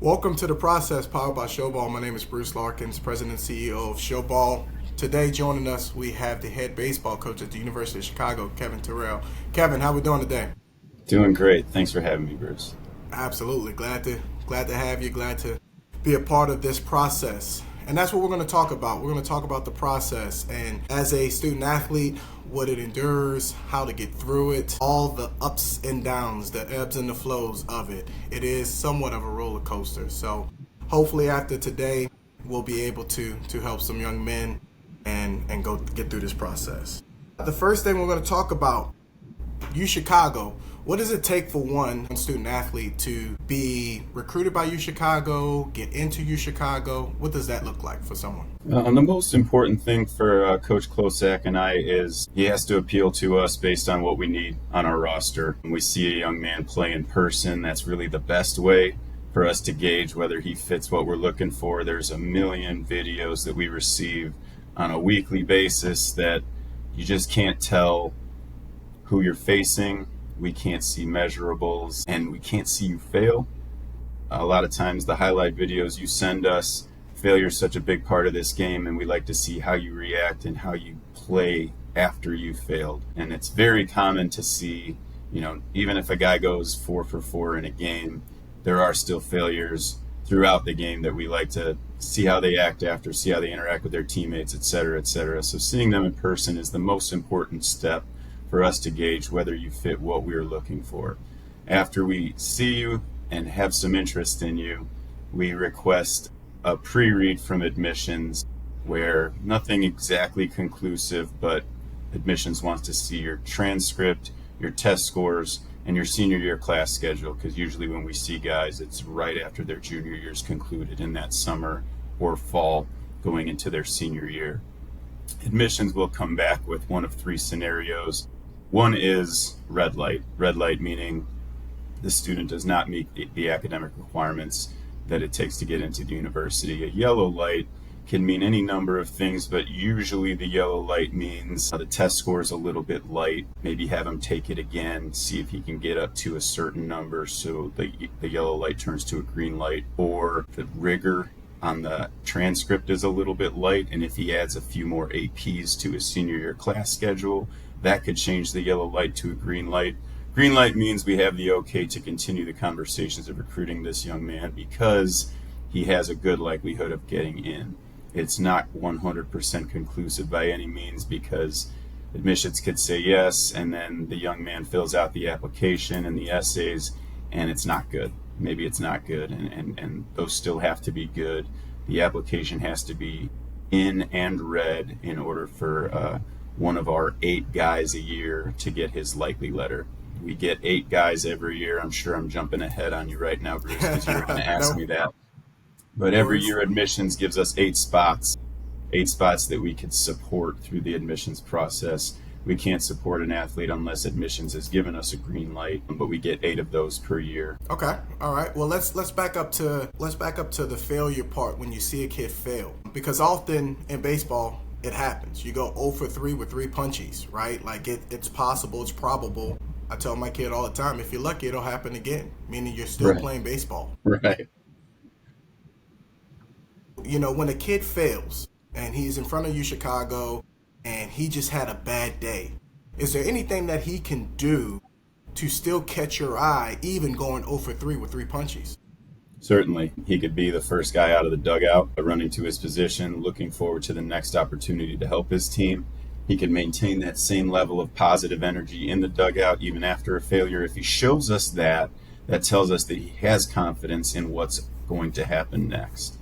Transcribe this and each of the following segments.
Welcome to The Process, powered by Showball. My name is Bruce Larkins, President and CEO of Showball. Today, joining us, we have the head baseball coach at the University of Chicago, Kevin Tyrrell. Kevin, how we doing today? Doing great. Thanks for having me, Bruce. Absolutely. Glad to have you. Glad to be a part of this process. And that's what we're going to talk about. We're going to talk about the process and as a student athlete, what it endures, how to get through it, all the ups and downs, the ebbs and the flows of it. It is somewhat of a roller coaster. So hopefully after today, we'll be able to help some young men and go get through this process. The first thing we're going to talk about, UChicago. What does it take for one student athlete to be recruited by UChicago, get into UChicago? What does that look like for someone? The most important thing for Coach Klosak and I is he has to appeal to us based on what we need on our roster. When we see a young man play in person, that's really the best way for us to gauge whether he fits what we're looking for. There's a million videos that we receive on a weekly basis that you just can't tell who you're facing. We can't see measurables, and we can't see you fail. A lot of times the highlight videos you send us, failure is such a big part of this game, and we like to see how you react and how you play after you failed. And it's very common to see, even if a guy goes 4 for 4 in a game, there are still failures throughout the game that we like to see how they act after, see how they interact with their teammates, et cetera, et cetera. So seeing them in person is the most important step for us to gauge whether you fit what we're looking for. After we see you and have some interest in you, we request a pre-read from admissions where nothing exactly conclusive, but admissions wants to see your transcript, your test scores, and your senior year class schedule, because usually when we see guys, it's right after their junior year's concluded in that summer or fall going into their senior year. Admissions will come back with one of 3 scenarios. One is red light. Red light meaning the student does not meet the academic requirements that it takes to get into the university. A yellow light can mean any number of things, but usually the yellow light means the test score is a little bit light. Maybe have him take it again, see if he can get up to a certain number so the yellow light turns to a green light, or the rigor on the transcript is a little bit light, and if he adds a few more APs to his senior year class schedule, that could change the yellow light to a green light. Green light means we have the okay to continue the conversations of recruiting this young man because he has a good likelihood of getting in. It's not 100% conclusive by any means, because admissions could say yes, and then the young man fills out the application and the essays, and it's not good. Maybe it's not good, and those still have to be good. The application has to be in and read in order for one of our 8 guys a year to get his likely letter. We get 8 guys every year. I'm sure I'm jumping ahead on you right now, Bruce, because you're going to ask me that. But every year admissions gives us 8 spots that we could support through the admissions process. We can't support an athlete unless admissions has given us a green light, but we get 8 of those per year. Okay. All right. Well, let's back up to the failure part when you see a kid fail, because often in baseball it happens. You go 0 for 3 with 3 punchies, right? Like it's possible, it's probable. I tell my kid all the time, if you're lucky, it'll happen again, meaning you're still playing baseball. Right. When a kid fails and he's in front of UChicago and he just had a bad day, is there anything that he can do to still catch your eye, even going 0 for 3 with 3 punchies? Certainly. He could be the first guy out of the dugout, running to his position, looking forward to the next opportunity to help his team. He can maintain that same level of positive energy in the dugout even after a failure. If he shows us that tells us that he has confidence in what's going to happen next.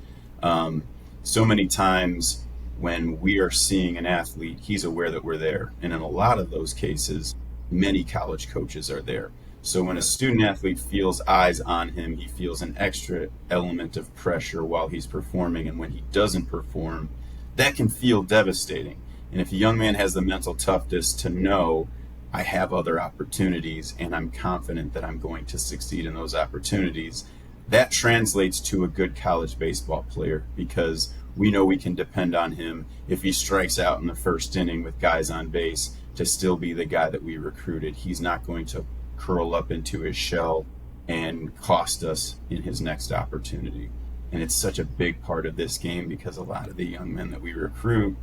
So many times when we are seeing an athlete, he's aware that we're there. And in a lot of those cases, many college coaches are there. So when a student athlete feels eyes on him, he feels an extra element of pressure while he's performing. And when he doesn't perform, that can feel devastating. And if a young man has the mental toughness to know, I have other opportunities and I'm confident that I'm going to succeed in those opportunities, that translates to a good college baseball player, because we know we can depend on him if he strikes out in the first inning with guys on base to still be the guy that we recruited. He's not going to curl up into his shell and cost us in his next opportunity. And it's such a big part of this game because a lot of the young men that we recruit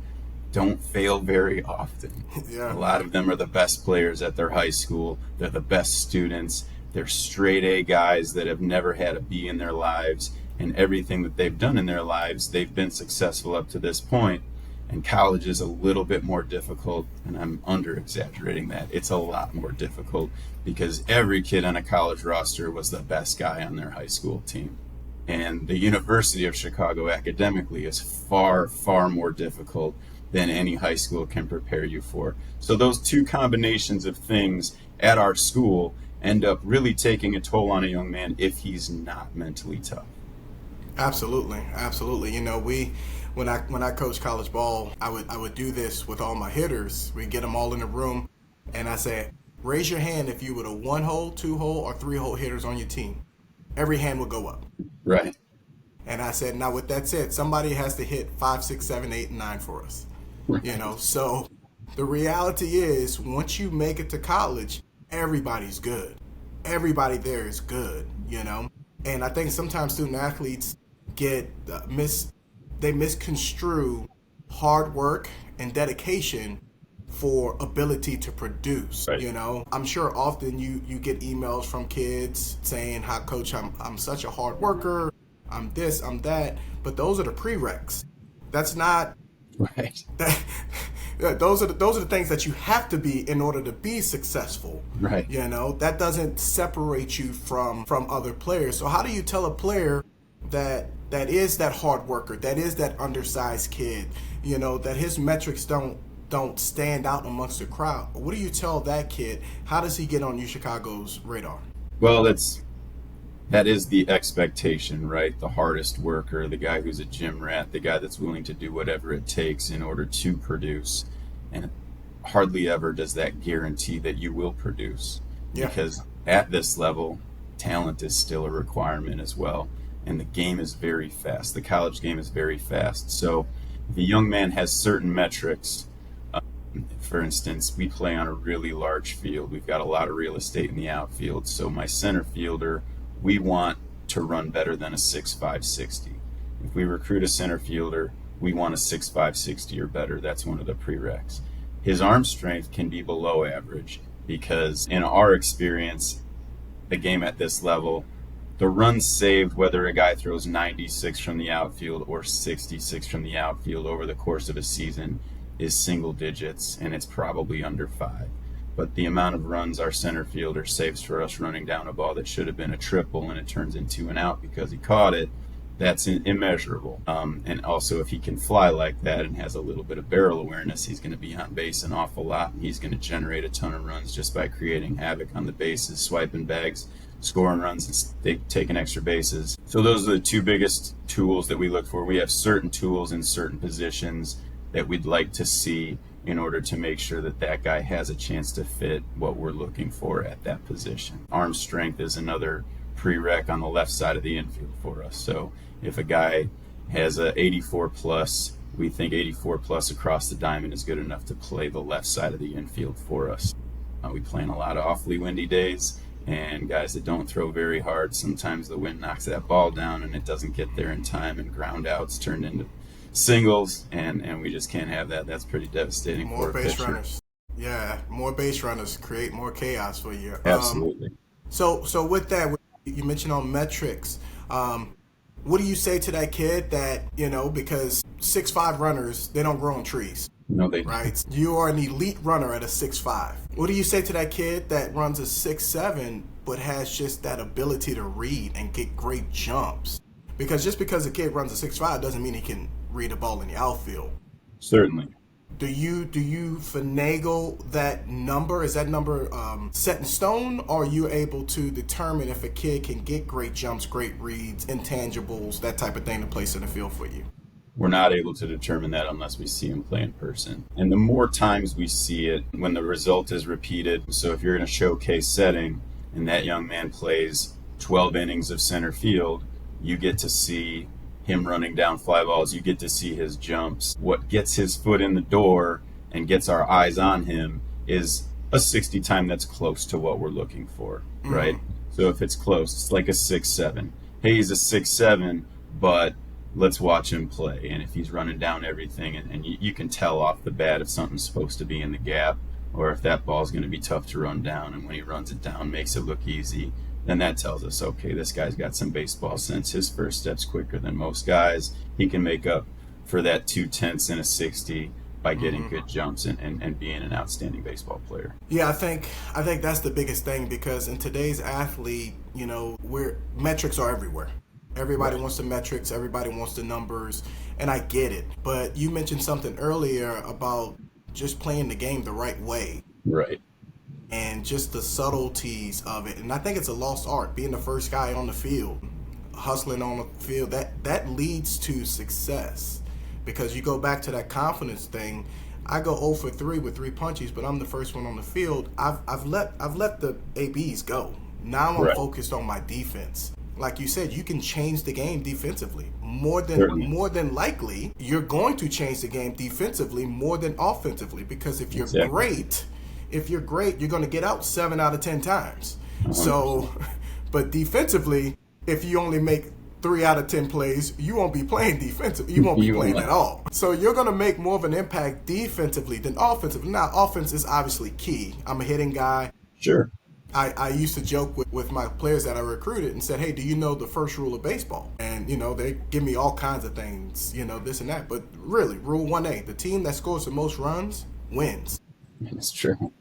don't fail very often. Yeah. A lot of them are the best players at their high school. They're the best students. They're straight A guys that have never had a B in their lives. And everything that they've done in their lives, they've been successful up to this point. And college is a little bit more difficult, and I'm under exaggerating that. It's a lot more difficult because every kid on a college roster was the best guy on their high school team. And the University of Chicago academically is far, far more difficult than any high school can prepare you for. So those two combinations of things at our school end up really taking a toll on a young man if he's not mentally tough. Absolutely, absolutely. You know, when I coach college ball, I would do this with all my hitters. We get them all in a room, and I say, raise your hand if you were a 1-hole, 2-hole, or 3-hole hitters on your team. Every hand would go up. Right. And I said, now with that said, somebody has to hit 5, 6, 7, 8, and 9 for us. Right. You know, so the reality is, once you make it to college, everybody's good. Everybody there is good, you know. And I think sometimes student athletes get they misconstrue hard work and dedication for ability to produce. Right. You know, I'm sure often you get emails from kids saying, "Hi, coach, I'm such a hard worker. I'm this, I'm that." But those are the prereqs. That's not right. Those are the things that you have to be in order to be successful. Right. You know, that doesn't separate you from other players. So how do you tell a player that is that hard worker, that is that undersized kid, you know, that his metrics don't stand out amongst the crowd? What do you tell that kid? How does he get on UChicago's radar? Well, that is the expectation, right? The hardest worker, the guy who's a gym rat, the guy that's willing to do whatever it takes in order to produce. And hardly ever does that guarantee that you will produce. Yeah. Because at this level, talent is still a requirement as well. And the game is very fast. The college game is very fast. So if a young man has certain metrics, for instance, we play on a really large field. We've got a lot of real estate in the outfield. So my center fielder, we want to run better than a 6.5 60. If we recruit a center fielder, we want a 6.5 60 or better. That's one of the prereqs. His arm strength can be below average because in our experience, the game at this level, the runs saved, whether a guy throws 96 from the outfield or 66 from the outfield over the course of a season, is single digits, and it's probably under 5. But the amount of runs our center fielder saves for us running down a ball that should have been a triple and it turns into an out because he caught it, that's immeasurable. And also, if he can fly like that and has a little bit of barrel awareness, he's going to be on base an awful lot, and he's going to generate a ton of runs just by creating havoc on the bases, swiping bags, scoring runs, and taking extra bases. So those are the two biggest tools that we look for. We have certain tools in certain positions that we'd like to see in order to make sure that that guy has a chance to fit what we're looking for at that position. Arm strength is another prereq on the left side of the infield for us. So if a guy has a 84 plus, we think 84 plus across the diamond is good enough to play the left side of the infield for us. We play in a lot of awfully windy days, and guys that don't throw very hard, sometimes the wind knocks that ball down and it doesn't get there in time, and ground outs turn into singles, and we just can't have that. That's pretty devastating. More for a base pitcher. runners. Yeah, more base runners create more chaos for you. Absolutely. So with that, you mentioned on metrics. What do you say to that kid that, you know, because 6'5" runners, they don't grow on trees. No, they right? You are an elite runner at a 6'5". What do you say to that kid that runs a 6'7", but has just that ability to read and get great jumps? Because just because a kid runs a 6'5" doesn't mean he can read a ball in the outfield. Certainly. Do you finagle that number? Is that number set in stone, or are you able to determine if a kid can get great jumps, great reads, intangibles, that type of thing to place in the field for you? We're not able to determine that unless we see him play in person. And the more times we see it, when the result is repeated, so if you're in a showcase setting and that young man plays 12 innings of center field, you get to see him running down fly balls, you get to see his jumps. What gets his foot in the door and gets our eyes on him is a 60 time that's close to what we're looking for, right? So if it's close, it's like a 6-7. Hey, he's a 6-7, but let's watch him play. And if he's running down everything, and you can tell off the bat if something's supposed to be in the gap, or if that ball's going to be tough to run down, and when he runs it down, makes it look easy, then that tells us, okay, this guy's got some baseball sense. His first step's quicker than most guys. He can make up for that 2/10 and a 60 by getting good jumps and being an outstanding baseball player. Yeah, I think that's the biggest thing, because in today's athlete, metrics are everywhere. Everybody wants the metrics, everybody wants the numbers, and I get it. But you mentioned something earlier about just playing the game the right way Right. and just the subtleties of it. And I think it's a lost art, being the first guy on the field, hustling on the field. That leads to success, because you go back to that confidence thing. I go 0 for 3 with 3 punches, but I'm the first one on the field. I've let the ABs go. Now I'm Right. focused on my defense. Like you said, you can change the game defensively. More Certainly. than likely, you're going to change the game defensively more than offensively, because if you're Exactly. great, you're going to get out 7 out of 10 times. 100%. So, but defensively, if you only make 3 out of 10 plays, you won't be playing defensive. You won't be You playing won't. at all. So you're going to make more of an impact defensively than offensively. Now, offense is obviously key. I'm a hitting guy. Sure. I used to joke with my players that I recruited and said, hey, do you know the first rule of baseball? And, they give me all kinds of things, this and that. But really, rule 1A, the team that scores the most runs wins. It's true.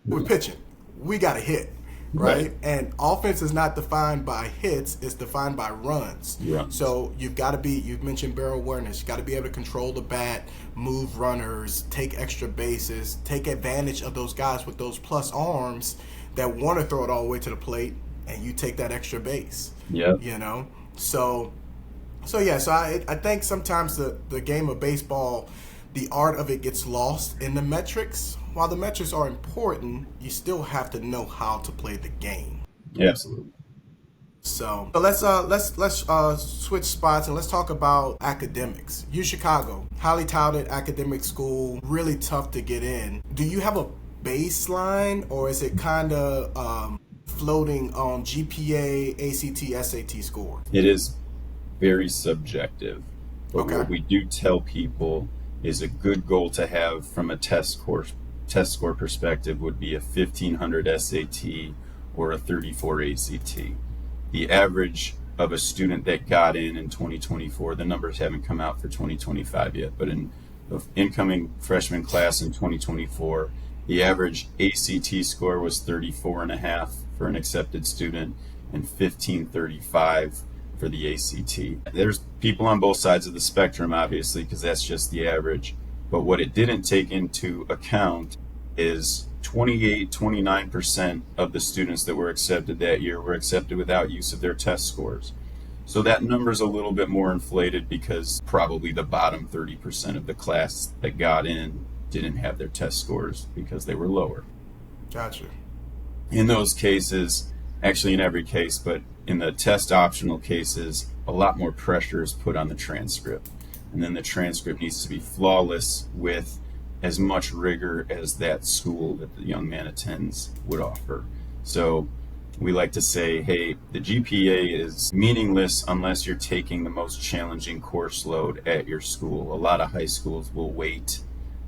We're pitching. We got to hit, right? And offense is not defined by hits. It's defined by runs. Runs. So you've mentioned barrel awareness. You got to be able to control the bat, move runners, take extra bases, take advantage of those guys with those plus arms that want to throw it all the way to the plate, and you take that extra base. Yeah. So I think sometimes the game of baseball, the art of it gets lost in the metrics. While the metrics are important, you still have to know how to play the game. Absolutely. So let's switch spots and let's talk about academics. UChicago, highly touted academic school, really tough to get in. Do you have a baseline, or is it kind of floating on GPA, ACT, SAT score? It is very subjective. But Okay. what we do tell people is a good goal to have from a test score perspective would be a 1500 SAT or a 34 ACT. The average of a student that got in 2024, the numbers haven't come out for 2025 yet, but in the incoming freshman class in 2024, the average ACT score was 34.5 for an accepted student and 1535 for the ACT. There's people on both sides of the spectrum, obviously, because that's just the average. But what it didn't take into account is 29% of the students that were accepted that year were accepted without use of their test scores. So that number's a little bit more inflated because probably the bottom 30% of the class that got in didn't have their test scores because they were lower. Gotcha. In those cases, actually in every case, but in the test optional cases, a lot more pressure is put on the transcript. And then the transcript needs to be flawless with as much rigor as that school that the young man attends would offer. So we like to say, hey, the GPA is meaningless unless you're taking the most challenging course load at your school. A lot of high schools will weight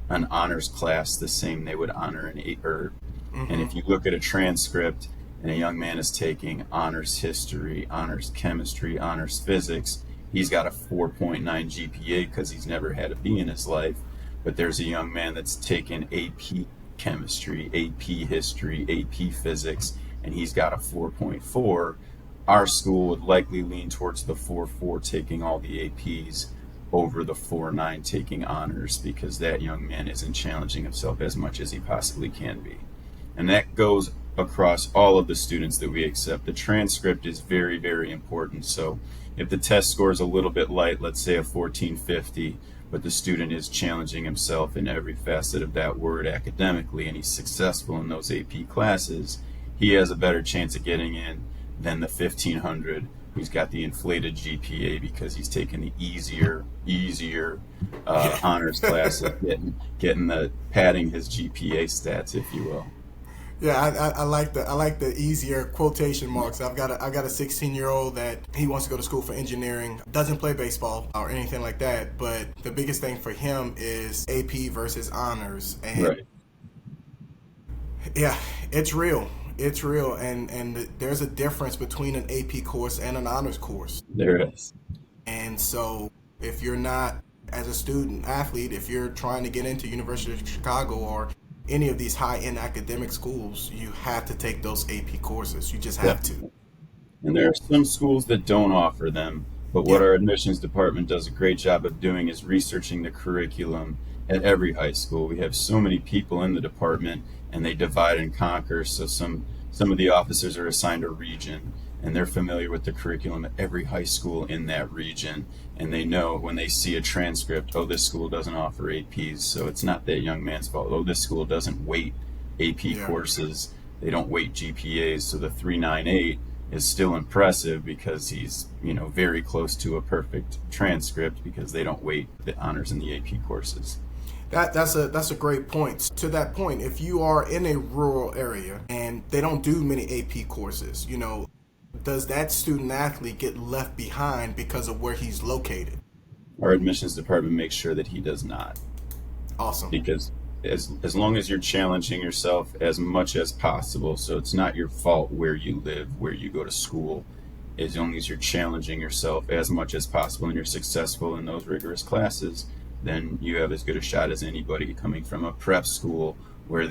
an honors class the same they would honor an APER. And if you look at a transcript and a young man is taking honors history, honors chemistry, honors physics, he's got a 4.9 GPA because he's never had a B in his life. But there's a young man that's taken AP chemistry, AP history, AP physics, and he's got a 4.4. Our school would likely lean towards the 4.4 taking all the APs over the 4.9 taking honors because that young man isn't challenging himself as much as he possibly can be. And that goes across all of the students that we accept. The transcript is very, very important. So if the test score is a little bit light, let's say a 1450, but the student is challenging himself in every facet of that word academically, and he's successful in those AP classes, he has a better chance of getting in than the 1500 who's got the inflated GPA because he's taking the easier honors class of getting the padding his GPA stats, if you will. Yeah, I like the easier quotation marks. I've got a 16-year-old that he wants to go to school for engineering, doesn't play baseball or anything like that, but the biggest thing for him is AP versus honors. And Right. yeah, it's real. It's real, and there's a difference between an AP course and an honors course. There is. And so if you're not, as a student athlete, if you're trying to get into University of Chicago or any of these high-end academic schools, you have to take those AP courses. You just have to. Definitely. And there are some schools that don't offer them, but what Yeah. our admissions department does a great job of doing is researching the curriculum at every high school. We have so many people in the department and they divide and conquer. So some of the officers are assigned a region and they're familiar with the curriculum at every high school in that region. And they know when they see a transcript, oh, this school doesn't offer APs. So it's not that young man's fault. Oh, this school doesn't weight AP Yeah. courses. They don't weight GPAs. So the 398 is still impressive because he's, very close to a perfect transcript because they don't weight the honors in the AP courses. That's a great point. To that point, if you are in a rural area and they don't do many AP courses, does that student athlete get left behind because of where he's located? Our admissions department makes sure that he does not, Awesome. because as long as you're challenging yourself as much as possible, so it's not your fault where you live, where you go to school, as long as you're challenging yourself as much as possible and you're successful in those rigorous classes, then you have as good a shot as anybody coming from a prep school where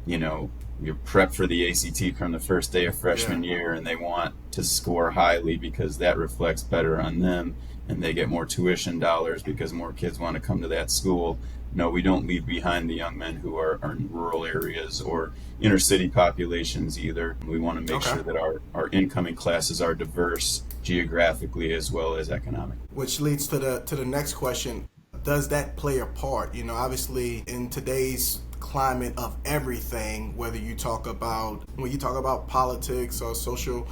you're prepped for the ACT from the first day of Yeah. freshman year and they want to score highly because that reflects better on them and they get more tuition dollars because more kids want to come to that school. No, we don't leave behind the young men who are in rural areas or inner city populations either. We want to make Okay. sure that our incoming classes are diverse geographically as well as economically. Which leads to the next question. Does that play a part? Obviously in today's climate of everything, whether when you talk about politics or social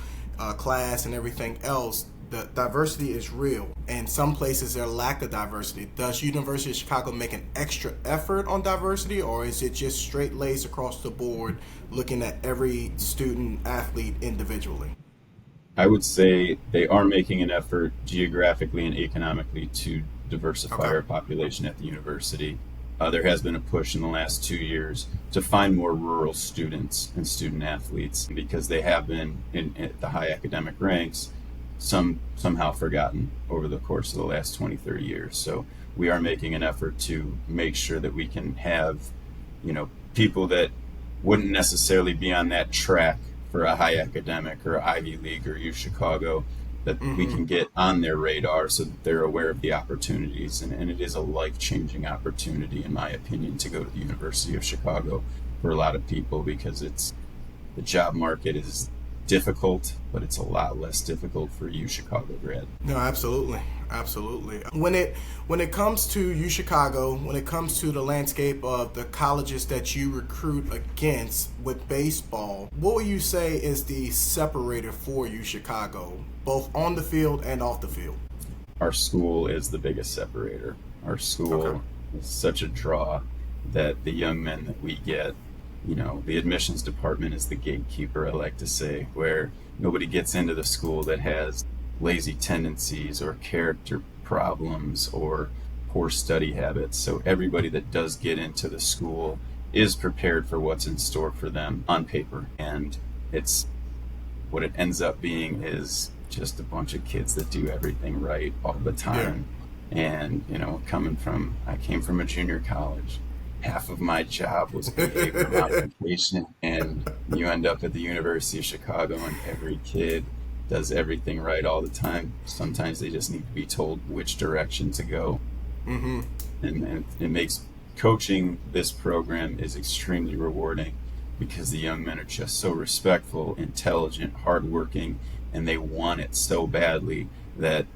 class and everything else, the diversity is real. And some places there lack of diversity. Does University of Chicago make an extra effort on diversity, or is it just straight laced across the board, looking at every student athlete individually? I would say they are making an effort geographically and economically to diversify Okay. our population at the university. There has been a push in the last 2 years to find more rural students and student athletes because they have been in the high academic ranks, somehow forgotten over the course of the last 20, 30 years. So we are making an effort to make sure that we can have, people that wouldn't necessarily be on that track for a high academic or Ivy League or UChicago, that we Mm-hmm. can get on their radar so that they're aware of the opportunities. And it is a life-changing opportunity, in my opinion, to go to the University of Chicago for a lot of people because the job market is difficult, but it's a lot less difficult for you Chicago grad. No, absolutely, absolutely. When it comes to UChicago, when it comes to the landscape of the colleges that you recruit against with baseball, what would you say is the separator for UChicago, both on the field and off the field? Our school is the biggest separator. Our Okay. school is such a draw that the young men that we get, the admissions department is the gatekeeper, I like to say, where nobody gets into the school that has lazy tendencies or character problems or poor study habits. So everybody that does get into the school is prepared for what's in store for them on paper. And it's what it ends up being is just a bunch of kids that do everything right all the Yeah. time. And, I came from a junior college. Half of my job was behavior modification, and you end up at the University of Chicago, and every kid does everything right all the time. Sometimes they just need to be told which direction to go, Mm-hmm. and it makes coaching this program is extremely rewarding because the young men are just so respectful, intelligent, hardworking, and they want it so badly that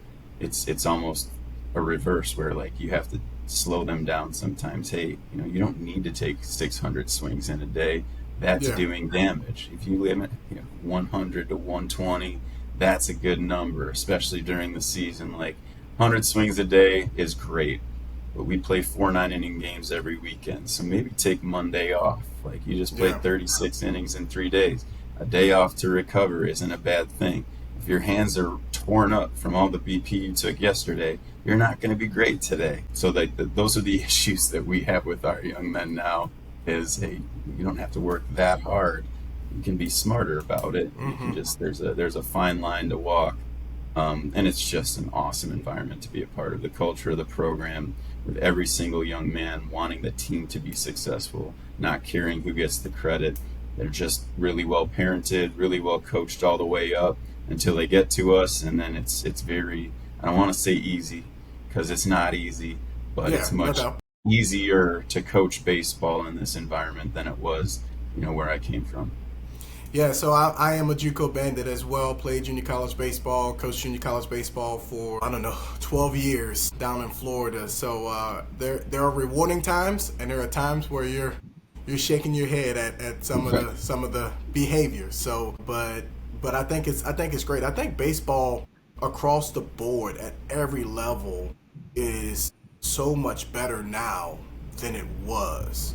it's almost a reverse where like you have to slow them down sometimes. Hey, you don't need to take 600 swings in a day. That's Yeah. doing damage. If you limit 100 to 120, that's a good number, especially during the season. Like 100 swings a day is great, but we play 4 9-inning games every weekend. So maybe take Monday off. Like, you just played Yeah. 36 innings in 3 days. A day off to recover isn't a bad thing. If your hands are torn up from all the BP you took yesterday, you're not going to be great today. So those are the issues that we have with our young men now. Is, hey, you don't have to work that hard. You can be smarter about it. You can just there's a fine line to walk. And it's just an awesome environment to be a part of. The culture of the program, with every single young man wanting the team to be successful, not caring who gets the credit. They're just really well parented, really well coached all the way up until they get to us, and then it's very, I don't want to say easy, because it's not easy, but Yeah, it's no much doubt. easier to coach baseball in this environment than it was, where I came from. Yeah, so I am a JUCO bandit as well. Played junior college baseball, coached junior college baseball for, I don't know, 12 years down in Florida. So there are rewarding times, and there are times where you're shaking your head at some of the behaviors. So, but I think it's great. I think baseball across the board at every level is so much better now than it was.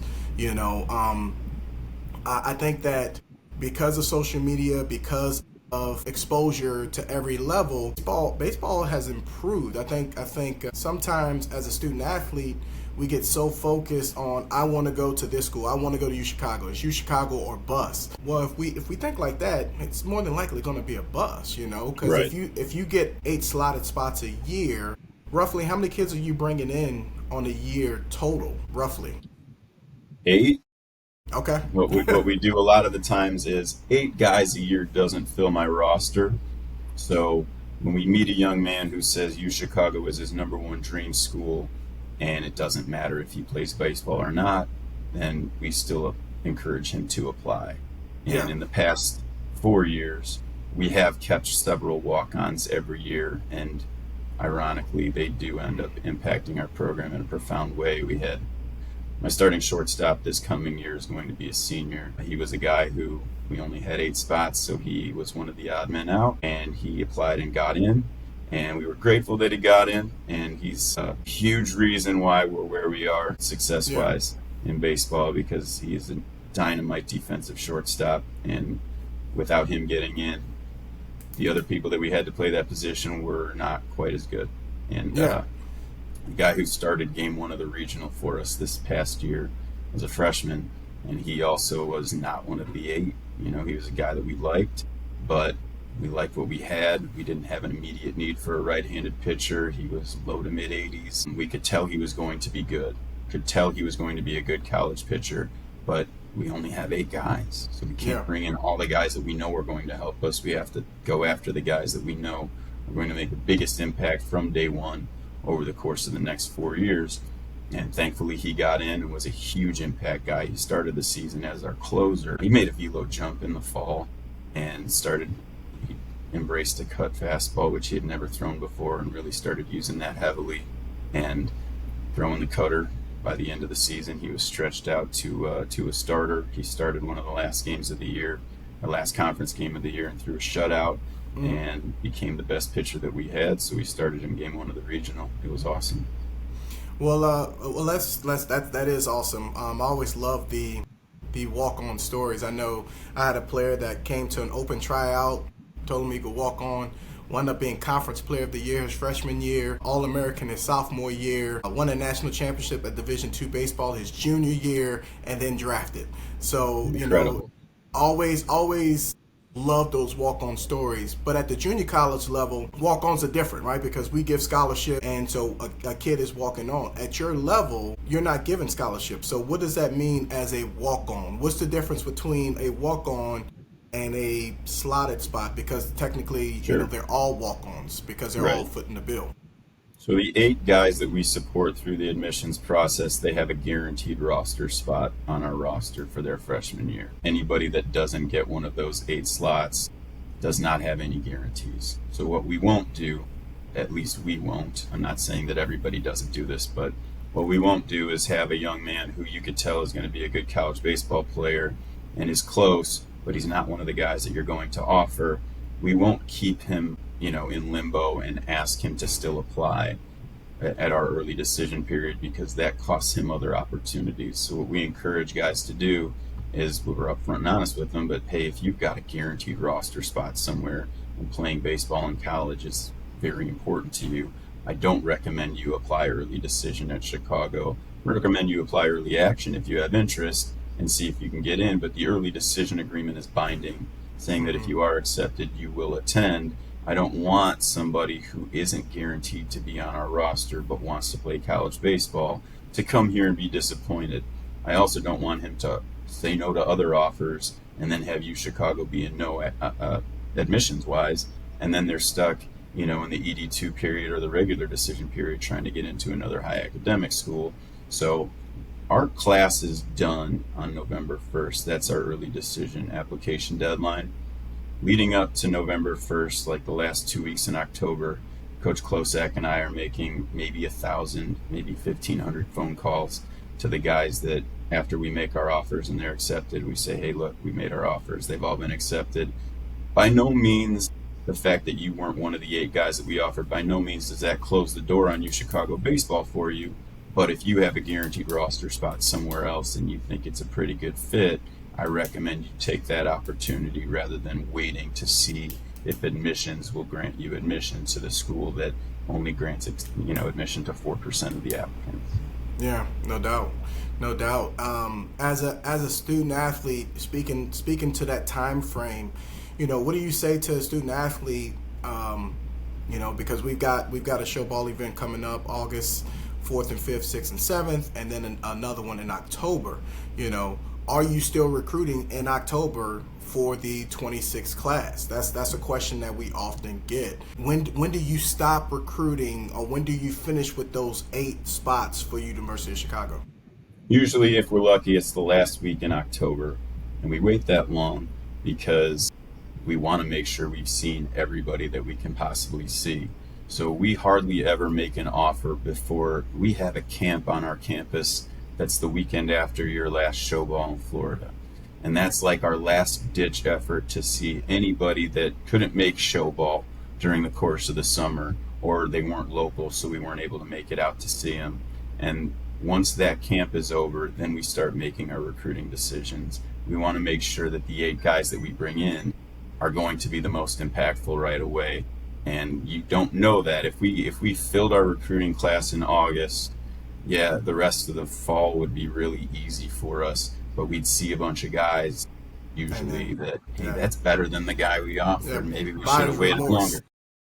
I think that because of social media, because of exposure to every level, baseball has improved. I think sometimes as a student athlete, we get so focused on, I want to go to this school, I want to go to UChicago. It's UChicago or bust. Well, if we think like that, it's more than likely going to be a bust, because Right. if you get 8 slotted spots a year, roughly how many kids are you bringing in on a year total, roughly? 8. Okay. What we do a lot of the times is 8 guys a year doesn't fill my roster. So when we meet a young man who says UChicago is his number one dream school, and it doesn't matter if he plays baseball or not, then we still encourage him to apply. And Yeah. in the past 4 years, we have kept several walk-ons every year, and ironically, they do end up impacting our program in a profound way. My starting shortstop this coming year is going to be a senior. He was a guy who we only had 8 spots, so he was one of the odd men out, and he applied and got in. And we were grateful that he got in, and he's a huge reason why we're where we are success-wise in baseball, because he is a dynamite defensive shortstop, and without him getting in, the other people that we had to play that position were not quite as good. And Yeah. the guy who started game 1 of the regional for us this past year was a freshman, and he also was not one of the 8. He was a guy that we liked, but we liked what we had. We didn't have an immediate need for a right-handed pitcher. He was low to mid-80s. We could tell he was going to be good. Could tell he was going to be a good college pitcher, but we only have 8 guys, so we can't Yeah. bring in all the guys that we know are going to help us. We have to go after the guys that we know are going to make the biggest impact from day one over the course of the next 4 years. And thankfully he got in and was a huge impact guy. He started the season as our closer. He made a velo jump in the fall and he embraced a cut fastball, which he had never thrown before, and really started using that heavily and throwing the cutter. By the end of the season, he was stretched out to a starter. He started one of the last games of the year, the last conference game of the year, and threw a shutout and became the best pitcher that we had. So we started in game 1 of the regional. It was awesome. Well, that is awesome. I always love the walk-on stories. I know I had a player that came to an open tryout, told him he could walk on, wound up being Conference Player of the Year his freshman year, All-American his sophomore year, won a national championship at Division II baseball his junior year, and then drafted. So, Incredible. always love those walk-on stories. But at the junior college level, walk-ons are different, right? Because we give scholarship, and so a kid is walking on. At your level, you're not given scholarship. So what does that mean as a walk-on? What's the difference between a walk-on and a slotted spot? Because technically, Sure. they're all walk-ons because they're all Right. footing the bill. So the 8 guys that we support through the admissions process, they have a guaranteed roster spot on our roster for their freshman year. Anybody that doesn't get one of those 8 slots does not have any guarantees. So what we won't do, at least we won't, I'm not saying that everybody doesn't do this, but what we won't do is have a young man who you could tell is going to be a good college baseball player and is close, but he's not one of the guys that you're going to offer. We won't keep him in limbo and ask him to still apply. at our early decision period, because that costs him other opportunities. So what we encourage guys to do is, we're upfront and honest with them, but hey, if you've got a guaranteed roster spot somewhere and playing baseball in college is very important to you, I don't recommend you apply early decision at Chicago. I recommend you apply early action if you have interest and see if you can get in, but the early decision agreement is binding, saying that if you are accepted, you will attend. I don't want somebody who isn't guaranteed to be on our roster but wants to play college baseball to come here and be disappointed. I also don't want him to say no to other offers and then have UChicago be a no admissions wise, and then they're stuck, in the ED2 period or the regular decision period trying to get into another high academic school. So our class is done on November 1st. That's our early decision application deadline. Leading up to November 1st, like the last 2 weeks in October, Coach Klosak and I are making maybe 1,000, maybe 1,500 phone calls to the guys that after we make our offers and they're accepted, we say, hey, look, we made our offers. They've all been accepted. By no means, the fact that you weren't one of the 8 guys that we offered, by no means does that close the door on UChicago baseball for you. But if you have a guaranteed roster spot somewhere else and you think it's a pretty good fit, I recommend you take that opportunity rather than waiting to see if admissions will grant you admission to the school that only grants admission to 4% of the applicants. Yeah, no doubt. As a student athlete, speaking to that time frame, what do you say to a student athlete? Because we've got a Showball event coming up August 4th and 5th, 6th and 7th, and then another one in October. Are you still recruiting in October for the 26th class? That's a question that we often get. When do you stop recruiting, or when do you finish with those 8 spots for University of Chicago? Usually, if we're lucky, it's the last week in October, and we wait that long because we want to make sure we've seen everybody that we can possibly see. So we hardly ever make an offer before we have a camp on our campus that's the weekend after your last Showball in Florida. And that's like our last ditch effort to see anybody that couldn't make Showball during the course of the summer, or they weren't local, so we weren't able to make it out to see them. And once that camp is over, then we start making our recruiting decisions. We want to make sure that the 8 guys that we bring in are going to be the most impactful right away. And you don't know that. If we filled our recruiting class in August, yeah, the rest of the fall would be really easy for us, but we'd see a bunch of guys usually that, hey, that's better than the guy we offered. Yeah. Maybe we should have waited longer.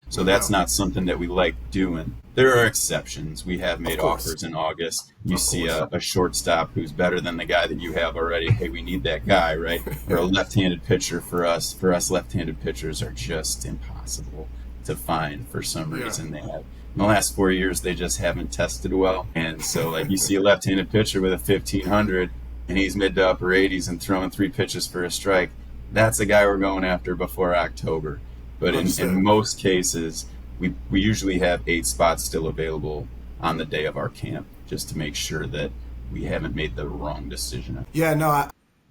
So that's not something that we like doing. There are exceptions. We have made offers in August. You see a shortstop who's better than the guy that you have already. Hey, we need that guy, right? Or a left-handed pitcher for us. For us, left-handed pitchers are just impossible to find for some reason. They have. In the last 4 years, they just haven't tested well. And so, like, you see a left-handed pitcher with a 1,500, and he's mid to upper 80s and throwing 3 pitches for a strike. That's the guy we're going after before October. But in most cases, we usually have 8 spots still available on the day of our camp, just to make sure that we haven't made the wrong decision. Yeah, no,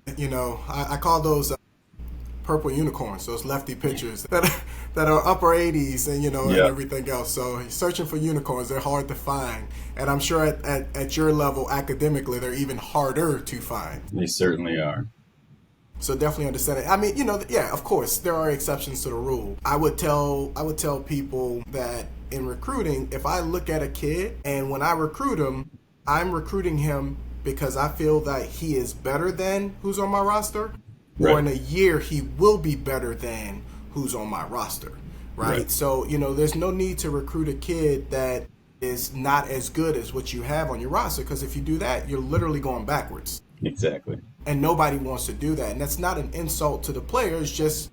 I call those purple unicorns, those lefty pitchers that are upper 80s and and everything else. So searching for unicorns, they're hard to find, and I'm sure at your level academically, they're even harder to find. They certainly are. So definitely understand it. I mean, of course, there are exceptions to the rule. I would tell people that in recruiting, if I look at a kid and when I recruit him, I'm recruiting him because I feel that he is better than who's on my roster, or in a year he will be better than who's on my roster, right? So, there's no need to recruit a kid that is not as good as what you have on your roster, because if you do that, you're literally going backwards. Exactly. And nobody wants to do that. And that's not an insult to the players. Just,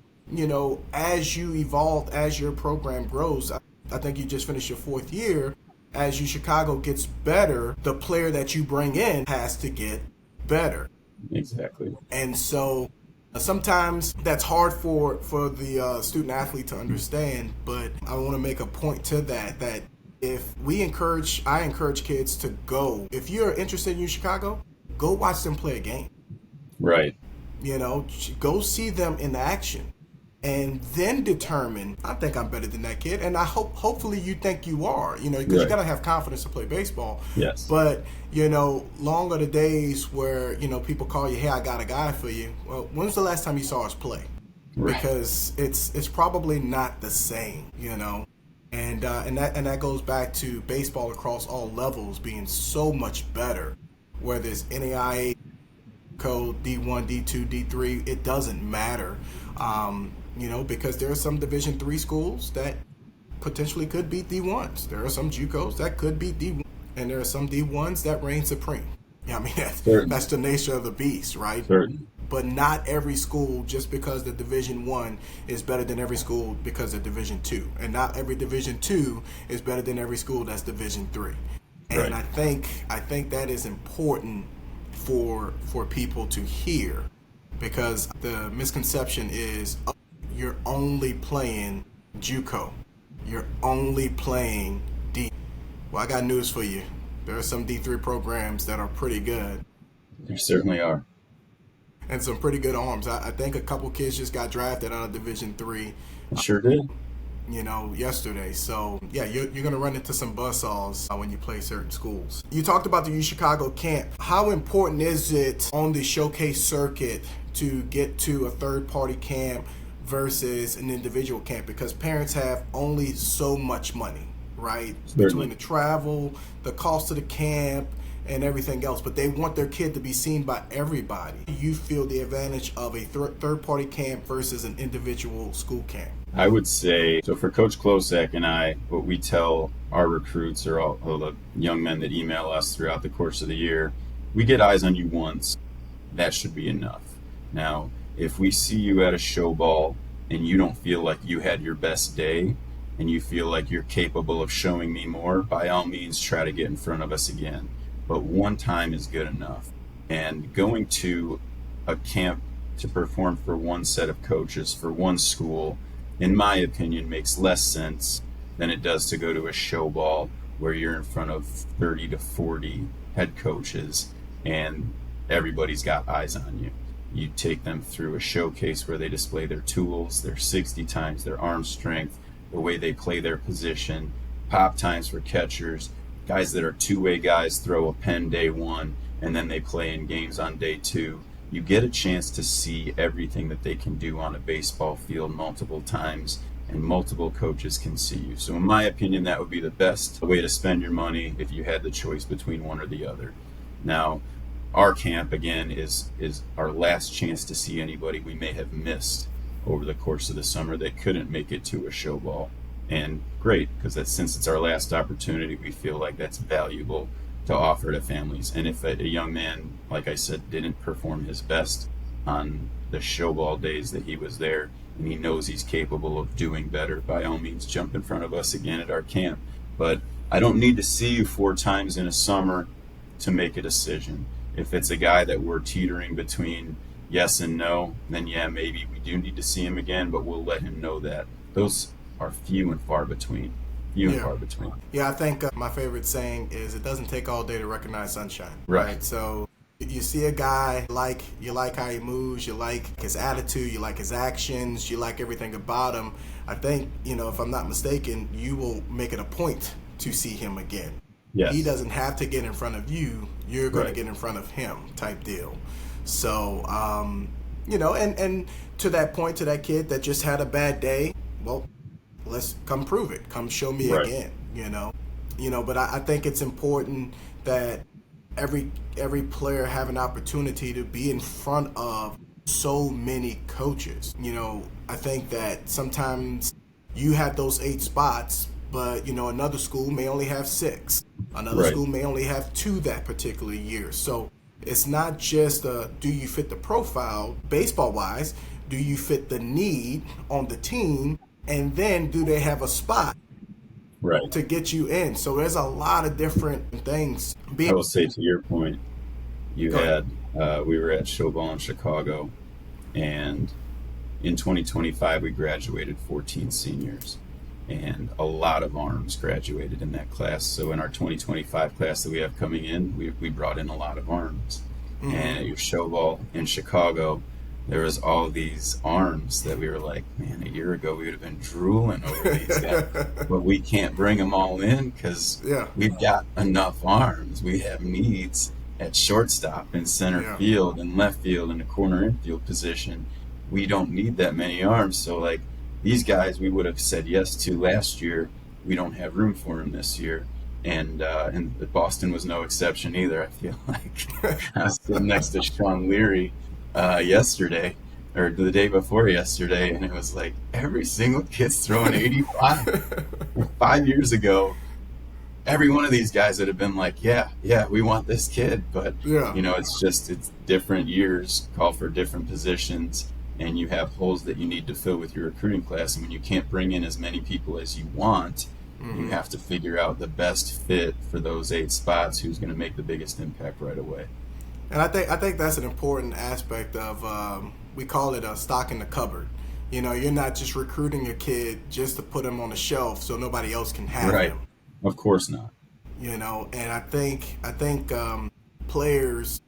as you evolve, as your program grows, I think you just finished your 4th year. As UChicago gets better, the player that you bring in has to get better. Exactly. And so sometimes that's hard for the student athlete to understand. But I want to make a point to that if I encourage kids to go. If you're interested in UChicago, go watch them play a game. Right. Go see them in action and then determine, I think I'm better than that kid, and hopefully you think you are, because you Right. got to have confidence to play baseball. Yes. But long are the days where people call you, hey, I got a guy for you. Well, when was the last time you saw us play? Right. Because it's probably not the same, and that goes back to baseball across all levels being so much better, whether it's NAIA code D1, D2, D3, it doesn't matter, because there are some Division III schools that potentially could beat D1s. There are some JUCOs that could beat D1, and there are some D1s that reign supreme. Yeah, I mean that's the nature of the beast, right? Certainly. But not every school, just because the Division I is better than every school because of Division II, and not every Division II is better than every school that's Division III. And Right. I think that is important for people to hear, because the misconception is, oh, you're only playing JUCO, you're only playing D. Well, I got news for you. There are some D3 programs that are pretty good, There certainly are. and some pretty good arms. I think a couple kids just got drafted out of Division III, I sure did. yesterday. So yeah, you're going to run into some buzzsaws when you play certain schools. You talked about the UChicago camp. How important is it on the showcase circuit to get to a third-party camp versus an individual camp? Because parents have only so much money, right? Certainly. Between the travel, the cost of the camp, and everything else, but they want their kid to be seen by everybody. You feel the advantage of a third-party camp versus an individual school camp? I would say, so for Coach Klosak and I, what we tell our recruits, or all the young men that email us throughout the course of the year, we get eyes on you once. That should be enough. Now, if we see you at a Showball and you don't feel like you had your best day, and you feel like you're capable of showing me more, by all means, try to get in front of us again. But one time is good enough. And going to a camp to perform for one set of coaches, for one school, in my opinion, makes less sense than it does to go to a Showball where you're in front of 30 to 40 head coaches and everybody's got eyes on you. You take them through a showcase where they display their tools, their 60 times, their arm strength, the way they play their position, pop times for catchers. Guys that are two-way guys throw a pen day one, and then they play in games on day two. You get a chance to see everything that they can do on a baseball field multiple times, and multiple coaches can see you. So in my opinion, that would be the best way to spend your money if you had the choice between one or the other. Now, our camp, again, is our last chance to see anybody we may have missed over the course of the summer that couldn't make it to a Showball. And great, because since it's our last opportunity, we feel like that's valuable to offer to families. And if a young man, like I said, didn't perform his best on the Showball days that he was there, and he knows he's capable of doing better, by all means, jump in front of us again at our camp. But I don't need to see you 4 times in a summer to make a decision. If it's a guy that we're teetering between yes and no, then yeah, maybe we do need to see him again, but we'll let him know that. Those are few and far between. Yeah, I think my favorite saying is, it doesn't take all day to recognize sunshine. Right. So you see a guy, you like how he moves, you like his attitude, you like his actions, you like everything about him. I think, if I'm not mistaken, you will make it a point to see him again. Yes. He doesn't have to get in front of you. You're going Right. to get in front of him, type deal. So, and to that point, to that kid that just had a bad day, well, let's come prove it. Come show me Right. again, But I think it's important that every player have an opportunity to be in front of so many coaches. I think that sometimes you have those 8 spots, but another school may only have 6. Another Right. school may only have 2 that particular year. So it's not just do you fit the profile baseball wise, do you fit the need on the team, and then do they have a spot Right. to get you in? So there's a lot of different things. I will say, to your point, we were at Showball in Chicago, and in 2025 we graduated 14 seniors, and a lot of arms graduated in that class. So in our 2025 class that we have coming in, we brought in a lot of arms. And at your Showball in Chicago, there was all these arms that we were like, man, a year ago we would have been drooling over these guys, but we can't bring them all in because Yeah, we've got enough arms. We have needs at shortstop and center yeah, field and left field and the corner infield position. We don't need that many arms. So like these guys we would have said yes to last year, we don't have room for them this year. And Boston was no exception either. I feel like I was sitting next to Sean Leary yesterday or the day before yesterday, and it was like every single kid's throwing 85. 5 years ago, every one of these guys would have been like, yeah, we want this kid. But, yeah. it's different years call for different positions, and you have holes that you need to fill with your recruiting class. And when you can't bring in as many people as you want, you have to figure out the best fit for those 8 spots, who's going to make the biggest impact right away. And I think that's an important aspect of we call it a stock in the cupboard. You know, you're not just recruiting a kid just to put him on the shelf so nobody else can have Right. him. Of course not. You know, and I think players,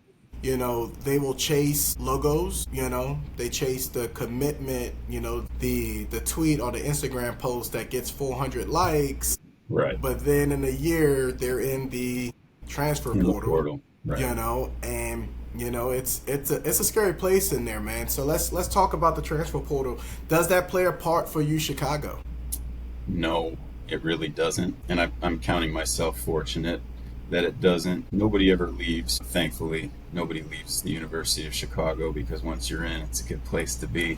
you know, they will chase logos. You know, they chase the commitment. You know, the tweet or the Instagram post that gets 400 likes. Right. But then in a year, they're in the transfer In the portal. portal. Right. You know, and you know it's a scary place in there, man. So let's talk about the transfer portal. Does that play a part for UChicago? No, it really doesn't. And I'm counting myself fortunate that it doesn't. Nobody ever leaves, thankfully. Nobody leaves the University of Chicago, because once you're in, it's a good place to be.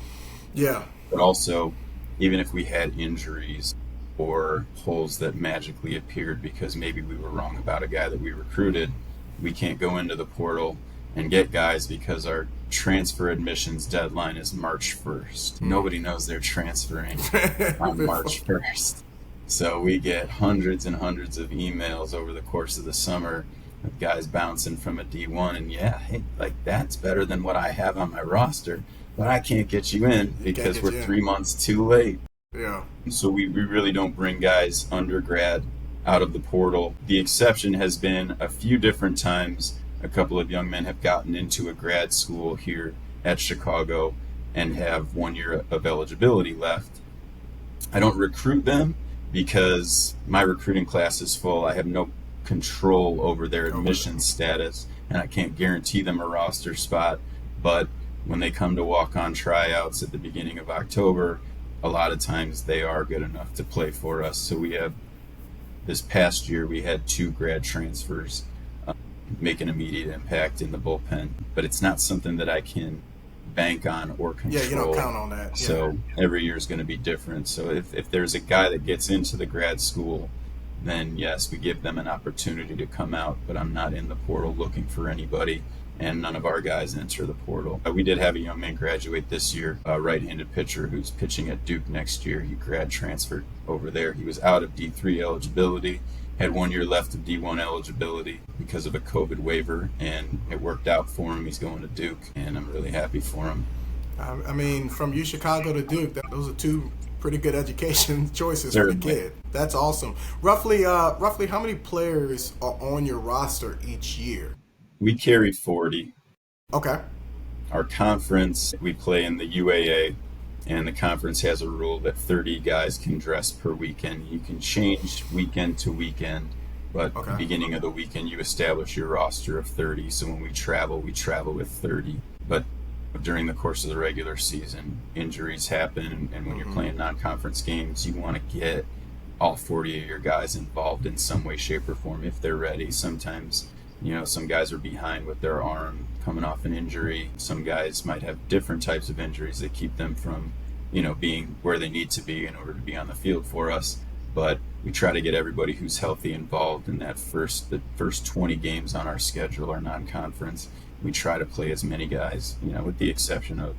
Yeah. But also, even if we had injuries or holes that magically appeared because maybe we were wrong about a guy that we recruited, we can't go into the portal and get guys because our transfer admissions deadline is March 1st. Nobody knows they're transferring on March 1st. So we get hundreds and hundreds of emails over the course of the summer with guys bouncing from a D1, and hey, like that's better than what I have on my roster, but I can't get you in because we're 3 months too late. Yeah. So we really don't bring guys undergrad out of the portal. The exception has been a few different times a couple of young men have gotten into a grad school here at Chicago and have 1 year of eligibility left. I don't recruit them because my recruiting class is full. I have no control over their admission status, and I can't guarantee them a roster spot. But when they come to walk-on tryouts at the beginning of October, a lot of times they are good enough to play for us. So we have, this past year, we had 2 grad transfers make an immediate impact in the bullpen, but it's not something that I can bank on or control. Yeah, you don't count on that. Yeah. So every year is going to be different. So if there's a guy that gets into the grad school, then yes, we give them an opportunity to come out, but I'm not in the portal looking for anybody, and none of our guys enter the portal. We did have a young man graduate this year, a right-handed pitcher who's pitching at Duke next year. He grad transferred over there. He was out of D3 eligibility, had 1 year left of D1 eligibility because of a COVID waiver, and it worked out for him. He's going to Duke, and I'm really happy for him. I mean, from UChicago to Duke, those are 2 pretty good education choices Certainly. for the kid. That's awesome. Roughly how many players are on your roster each year? We carry 40. Okay. Our conference, we play in the UAA, and the conference has a rule that 30 guys can dress per weekend. You can change weekend to weekend, but at the beginning of the weekend, you establish your roster of 30. So when we travel with 30. But during the course of the regular season, injuries happen, and when you're playing non-conference games, you want to get all 40 of your guys involved in some way, shape, or form if they're ready. Sometimes, some guys are behind with their arm coming off an injury. Some guys might have different types of injuries that keep them from, being where they need to be in order to be on the field for us. But we try to get everybody who's healthy involved in the first 20 games on our schedule, our non-conference. We try to play as many guys, with the exception of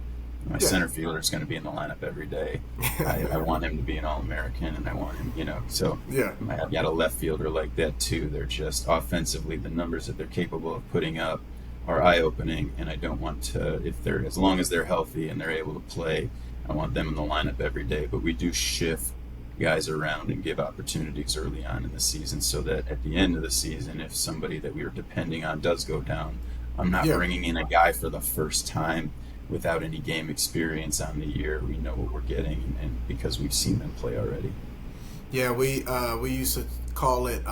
my center fielder is going to be in the lineup every day. I want him to be an All-American, and I want him, so I've got a left fielder like that too. They're just offensively, the numbers that they're capable of putting up are eye-opening, and I don't want to, as long as they're healthy and they're able to play, I want them in the lineup every day. But we do shift guys around and give opportunities early on in the season so that at the end of the season, if somebody that we were depending on does go down, I'm not bringing in a guy for the first time without any game experience on the year. We know what we're getting, and because we've seen them play already. Yeah, we used to call it.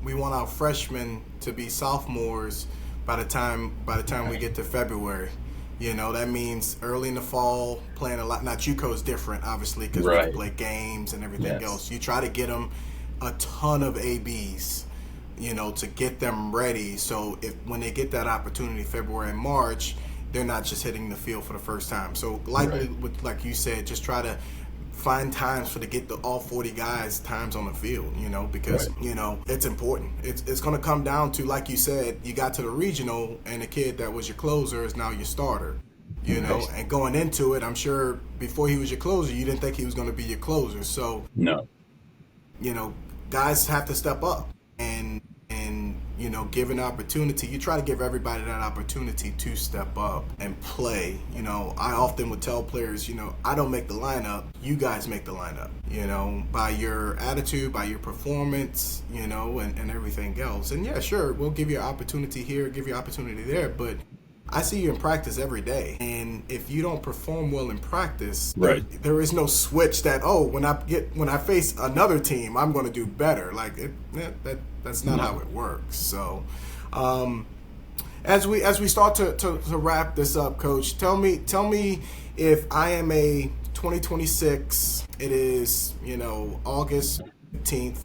We want our freshmen to be sophomores by the time we get to February. That means early in the fall playing a lot. Now JUCO is different, obviously, because we can play games and everything else. You try to get them a ton of ABs, to get them ready. So when they get that opportunity, February and March, they're not just hitting the field for the first time. So likely, like you said, just try to find times to get all 40 guys times on the field, because it's important. It's going to come down to, like you said, you got to the regional and the kid that was your closer is now your starter, and going into it, I'm sure before he was your closer, you didn't think he was going to be your closer. So no, guys have to step up and give an opportunity. You try to give everybody that opportunity to step up and play. I often would tell players, I don't make the lineup, you guys make the lineup, by your attitude, by your performance, and everything else. And yeah, sure, we'll give you an opportunity here, give you an opportunity there, but I see you in practice every day, and if you don't perform well in practice, there is no switch that when I face another team, I'm going to do better. Like that's not how it works. So, as we start to wrap this up, Coach, tell me if I am a 2026. It is August 15th.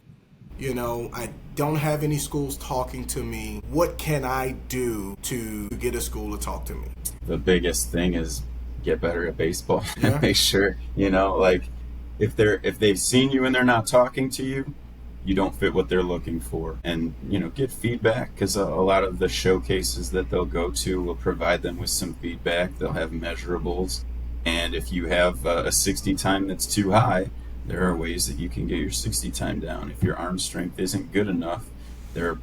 I don't have any schools talking to me. What can I do to get a school to talk to me? The biggest thing is get better at baseball. Make sure, if they've seen you and they're not talking to you, you don't fit what they're looking for. And, get feedback, because a lot of the showcases that they'll go to will provide them with some feedback. They'll have measurables. And if you have a 60 time that's too high, there are ways that you can get your 60 time down. If your arm strength isn't good enough, there's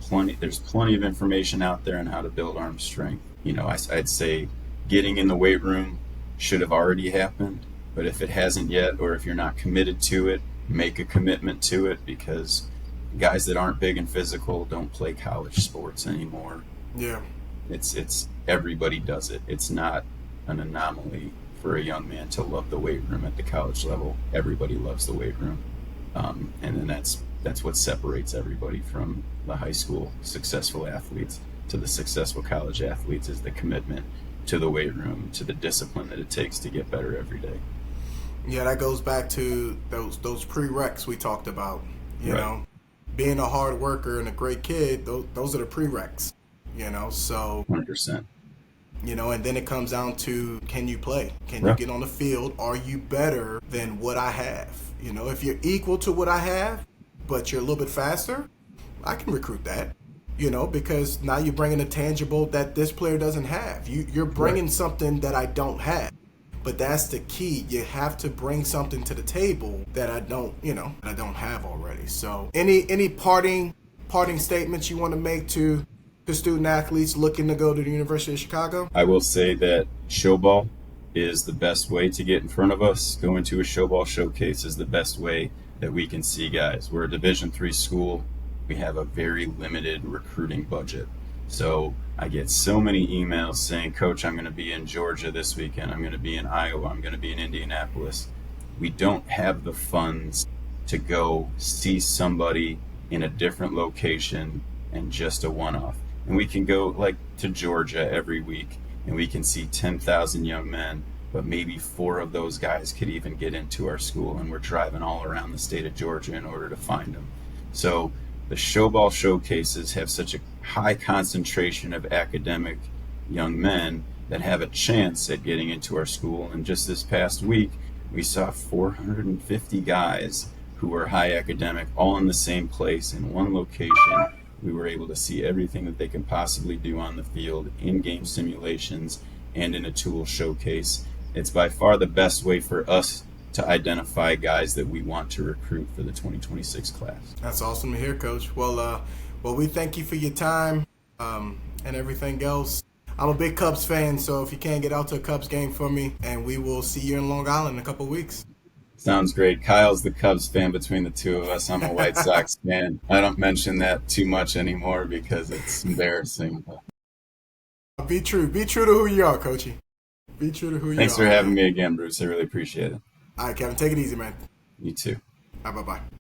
plenty of information out there on how to build arm strength. I'd say getting in the weight room should have already happened, but if it hasn't yet, or if you're not committed to it, make a commitment to it, because guys that aren't big and physical don't play college sports anymore. Yeah. It's everybody does it. It's not an anomaly for a young man to love the weight room at the college level. Everybody loves the weight room. And then that's what separates everybody from the high school successful athletes to the successful college athletes, is the commitment to the weight room, to the discipline that it takes to get better every day. Yeah, that goes back to those prereqs we talked about. Being a hard worker and a great kid, those are the prereqs. So 100%. And then it comes down to, can you play? Can you get on the field? Are you better than what I have? If you're equal to what I have, but you're a little bit faster, I can recruit that. Because now you're bringing a tangible that this player doesn't have. You're bringing something that I don't have. But that's the key. You have to bring something to the table that I don't have already. So any parting statements you want to make to student athletes looking to go to the University of Chicago? I will say that Showball is the best way to get in front of us. Going to a Showball showcase is the best way that we can see guys. We're a Division III school. We have a very limited recruiting budget. So I get so many emails saying, Coach, I'm going to be in Georgia this weekend. I'm going to be in Iowa. I'm going to be in Indianapolis. We don't have the funds to go see somebody in a different location and just a one-off. And we can go to Georgia every week, and we can see 10,000 young men, but maybe 4 of those guys could even get into our school, and we're driving all around the state of Georgia in order to find them. So the Showball showcases have such a high concentration of academic young men that have a chance at getting into our school. And just this past week, we saw 450 guys who were high academic, all in the same place in one location. We were able to see everything that they can possibly do on the field, in-game simulations, and in a tool showcase. It's by far the best way for us to identify guys that we want to recruit for the 2026 class. That's awesome to hear, Coach. Well, we thank you for your time and everything else. I'm a big Cubs fan, so if you can't get out to a Cubs game for me, and we will see you in Long Island in a couple of weeks. Sounds great. Kyle's the Cubs fan between the two of us. I'm a White Sox fan. I don't mention that too much anymore because it's embarrassing. Be true. Be true to who you are, Coachy. Be true to who you are. Thanks for having me again, Bruce. I really appreciate it. All right, Kevin, take it easy, man. You too. All right, bye-bye.